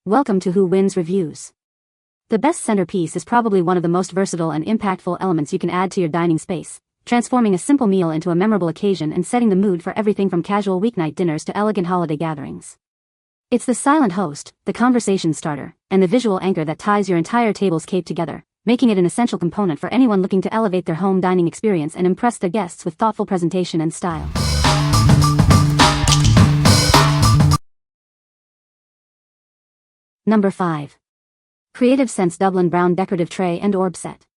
Welcome to Who Wins Reviews. The best centerpiece is probably one of the most versatile and impactful elements you can add to your dining space, transforming a simple meal into a memorable occasion and setting the mood for everything from casual weeknight dinners to elegant holiday gatherings. It's the silent host, the conversation starter, and the visual anchor that ties your entire tablescape together, making it an essential component for anyone looking to elevate their home dining experience and impress their guests with thoughtful presentation and style. Number 5. Creative Scents Dublin Brown Decorative Tray and Orb Set.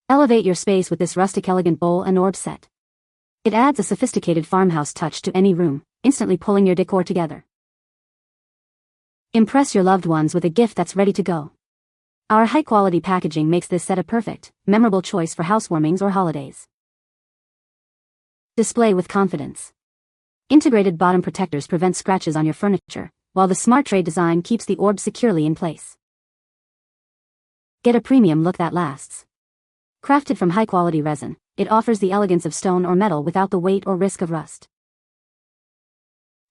Elevate your space with this rustic elegant bowl and orb set. It adds a sophisticated farmhouse touch to any room, instantly pulling your decor together. Impress your loved ones with a gift that's ready to go. Our high-quality packaging makes this set a perfect, memorable choice for housewarmings or holidays. Display with confidence. Integrated bottom protectors prevent scratches on your furniture, while the smart tray design keeps the orb securely in place. Get a premium look that lasts. Crafted from high-quality resin, it offers the elegance of stone or metal without the weight or risk of rust.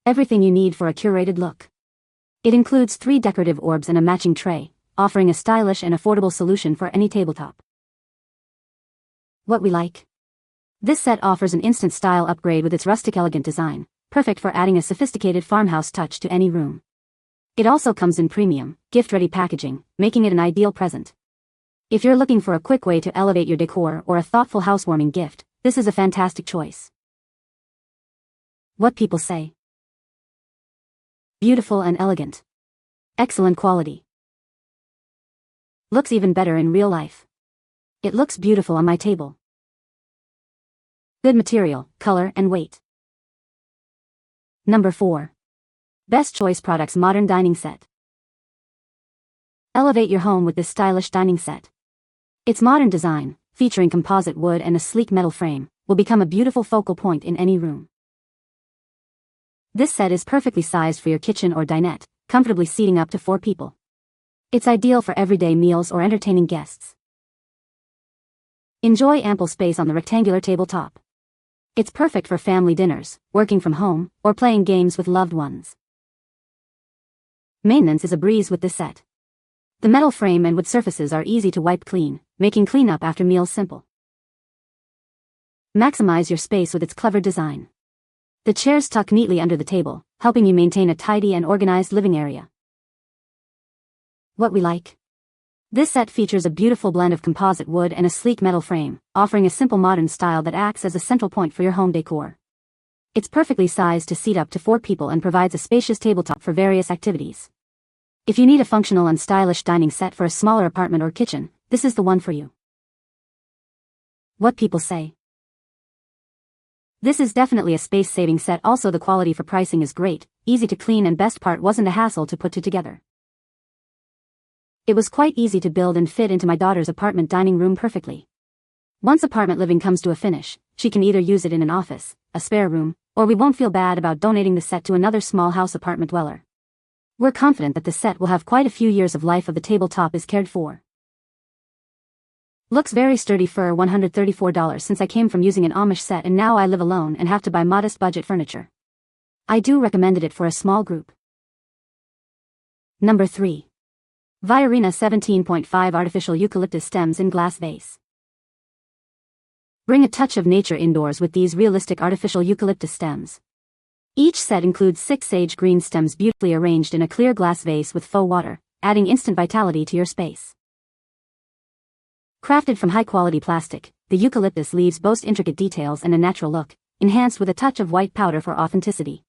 Everything you need for a curated look. It includes 3 decorative orbs and a matching tray, offering a stylish and affordable solution for any tabletop. What we like? This set offers an instant style upgrade with its rustic elegant design, perfect for adding a sophisticated farmhouse touch to any room. It also comes in premium, gift-ready packaging, making it an ideal present. If you're looking for a quick way to elevate your decor or a thoughtful housewarming gift, this is a fantastic choice. What people say. Beautiful and elegant. Excellent quality. Looks even better in real life. It looks beautiful on my table. Good material, color, and weight. Number 4. Best Choice Products Modern Dining Set. Elevate your home with this stylish dining set. Its modern design, featuring composite wood and a sleek metal frame, will become a beautiful focal point in any room. This set is perfectly sized for your kitchen or dinette, comfortably seating up to 4 people. It's ideal for everyday meals or entertaining guests. Enjoy ample space on the rectangular tabletop. It's perfect for family dinners, working from home, or playing games with loved ones. Maintenance is a breeze with this set. The metal frame and wood surfaces are easy to wipe clean, making cleanup after meals simple. Maximize your space with its clever design. The chairs tuck neatly under the table, helping you maintain a tidy and organized living area. What we like? This set features a beautiful blend of composite wood and a sleek metal frame, offering a simple modern style that acts as a central point for your home decor. It's perfectly sized to seat up to 4 people and provides a spacious tabletop for various activities. If you need a functional and stylish dining set for a smaller apartment or kitchen, this is the one for you. What people say. This is definitely a space-saving set. Also, the quality for pricing is great, easy to clean, and best part wasn't a hassle to put together. It was quite easy to build and fit into my daughter's apartment dining room perfectly. Once apartment living comes to a finish, she can either use it in an office, a spare room, or we won't feel bad about donating the set to another small house apartment dweller. We're confident that the set will have quite a few years of life of the tabletop is cared for. Looks very sturdy for $134 since I came from using an Amish set and now I live alone and have to buy modest budget furniture. I do recommended it for a small group. Number 3. VIERENA 17.5 Artificial Eucalyptus Stems in Glass Vase. Bring a touch of nature indoors with these realistic artificial eucalyptus stems. Each set includes 6 sage green stems beautifully arranged in a clear glass vase with faux water, adding instant vitality to your space. Crafted from high-quality plastic, the eucalyptus leaves boast intricate details and a natural look, enhanced with a touch of white powder for authenticity.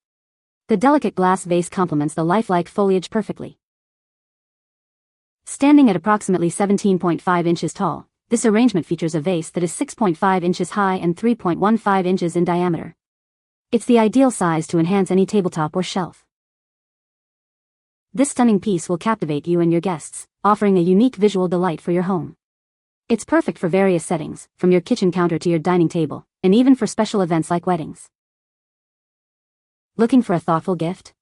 The delicate glass vase complements the lifelike foliage perfectly. Standing at approximately 17.5 inches tall, this arrangement features a vase that is 6.5 inches high and 3.15 inches in diameter. It's the ideal size to enhance any tabletop or shelf. This stunning piece will captivate you and your guests, offering a unique visual delight for your home. It's perfect for various settings, from your kitchen counter to your dining table, and even for special events like weddings. Looking for a thoughtful gift?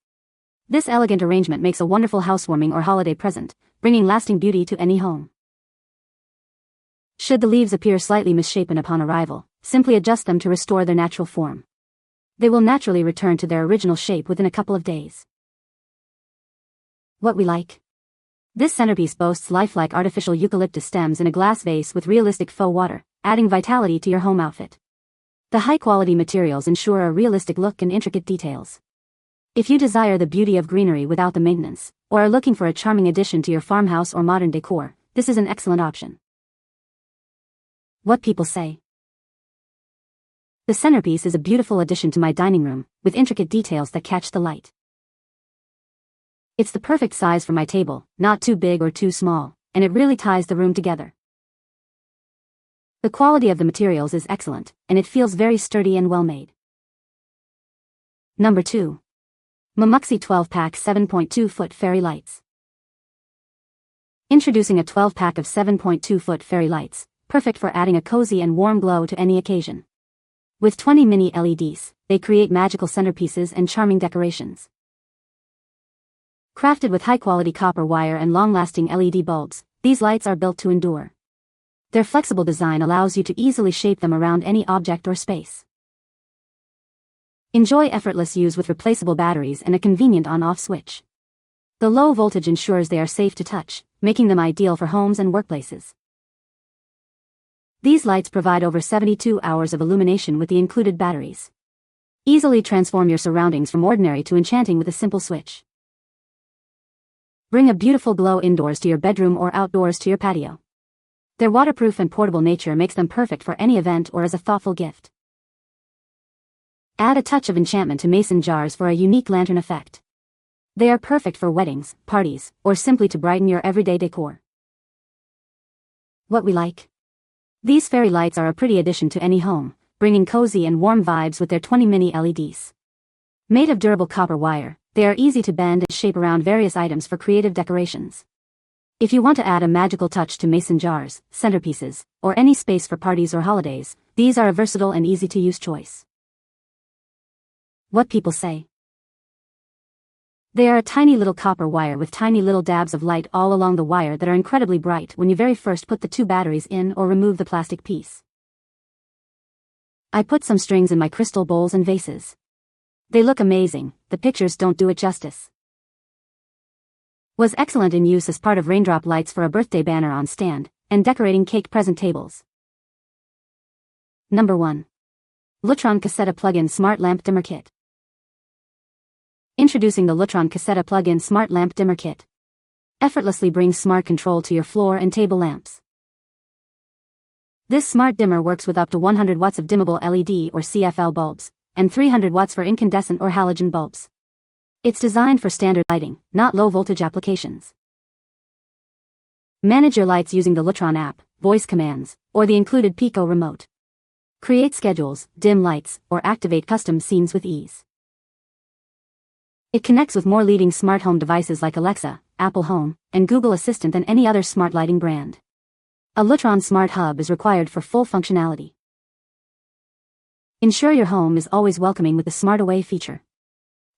This elegant arrangement makes a wonderful housewarming or holiday present, bringing lasting beauty to any home. Should the leaves appear slightly misshapen upon arrival, simply adjust them to restore their natural form. They will naturally return to their original shape within a couple of days. What we like. This centerpiece boasts lifelike artificial eucalyptus stems in a glass vase with realistic faux water, adding vitality to your home outfit. The high-quality materials ensure a realistic look and intricate details. If you desire the beauty of greenery without the maintenance, or are looking for a charming addition to your farmhouse or modern decor, this is an excellent option. What people say. The centerpiece is a beautiful addition to my dining room, with intricate details that catch the light. It's the perfect size for my table, not too big or too small, and it really ties the room together. The quality of the materials is excellent, and it feels very sturdy and well made. Number 2. MUMUXI 12-pack 7.2-foot fairy lights. Introducing a 12-pack of 7.2-foot fairy lights, perfect for adding a cozy and warm glow to any occasion. With 20 mini LEDs, they create magical centerpieces and charming decorations. Crafted with high-quality copper wire and long-lasting LED bulbs, these lights are built to endure. Their flexible design allows you to easily shape them around any object or space. Enjoy effortless use with replaceable batteries and a convenient on-off switch. The low voltage ensures they are safe to touch, making them ideal for homes and workplaces. These lights provide over 72 hours of illumination with the included batteries. Easily transform your surroundings from ordinary to enchanting with a simple switch. Bring a beautiful glow indoors to your bedroom or outdoors to your patio. Their waterproof and portable nature makes them perfect for any event or as a thoughtful gift. Add a touch of enchantment to mason jars for a unique lantern effect. They are perfect for weddings, parties, or simply to brighten your everyday decor. What we like. These fairy lights are a pretty addition to any home, bringing cozy and warm vibes with their 20 mini LEDs. Made of durable copper wire, they are easy to bend and shape around various items for creative decorations. If you want to add a magical touch to mason jars, centerpieces, or any space for parties or holidays, these are a versatile and easy-to-use choice. What people say. They are a tiny little copper wire with tiny little dabs of light all along the wire that are incredibly bright when you very first put the 2 batteries in or remove the plastic piece. I put some strings in my crystal bowls and vases. They look amazing, the pictures don't do it justice. Was excellent in use as part of raindrop lights for a birthday banner on stand, and decorating cake present tables. Number 1. Lutron Caseta Plug-in Smart Lamp Dimmer Kit. Introducing the Lutron Caseta Plug-in Smart Lamp Dimmer Kit. Effortlessly brings smart control to your floor and table lamps. This smart dimmer works with up to 100 watts of dimmable LED or CFL bulbs, and 300 watts for incandescent or halogen bulbs. It's designed for standard lighting, not low-voltage applications. Manage your lights using the Lutron app, voice commands, or the included Pico remote. Create schedules, dim lights, or activate custom scenes with ease. It connects with more leading smart home devices like Alexa, Apple Home, and Google Assistant than any other smart lighting brand. A Lutron Smart Hub is required for full functionality. Ensure your home is always welcoming with the Smart Away feature.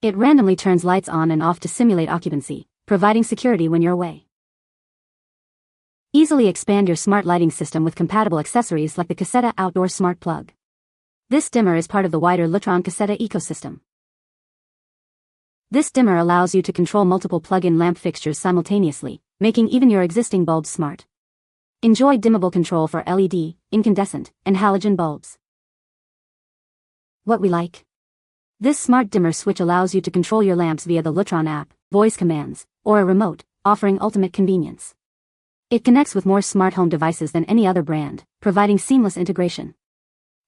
It randomly turns lights on and off to simulate occupancy, providing security when you're away. Easily expand your smart lighting system with compatible accessories like the Caseta Outdoor Smart Plug. This dimmer is part of the wider Lutron Caseta ecosystem. This dimmer allows you to control multiple plug-in lamp fixtures simultaneously, making even your existing bulbs smart. Enjoy dimmable control for LED, incandescent, and halogen bulbs. What we like. This smart dimmer switch allows you to control your lamps via the Lutron app, voice commands, or a remote, offering ultimate convenience. It connects with more smart home devices than any other brand, providing seamless integration.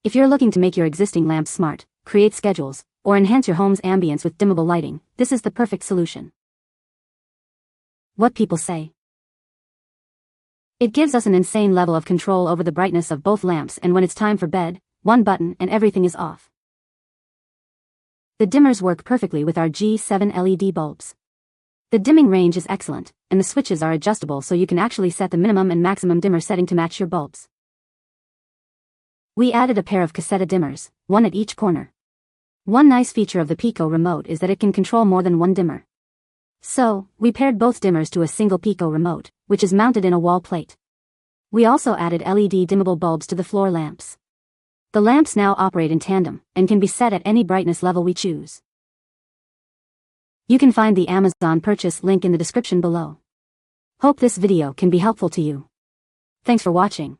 If you're looking to make your existing lamps smart, create schedules, or enhance your home's ambience with dimmable lighting, this is the perfect solution. What people say. It gives us an insane level of control over the brightness of both lamps, and when it's time for bed, one button and everything is off. The dimmers work perfectly with our G7 LED bulbs. The dimming range is excellent, and the switches are adjustable so you can actually set the minimum and maximum dimmer setting to match your bulbs. We added a pair of Caseta dimmers, one at each corner. One nice feature of the Pico remote is that it can control more than one dimmer. So, we paired both dimmers to a single Pico remote, which is mounted in a wall plate. We also added LED dimmable bulbs to the floor lamps. The lamps now operate in tandem, and can be set at any brightness level we choose. You can find the Amazon purchase link in the description below. Hope this video can be helpful to you. Thanks for watching.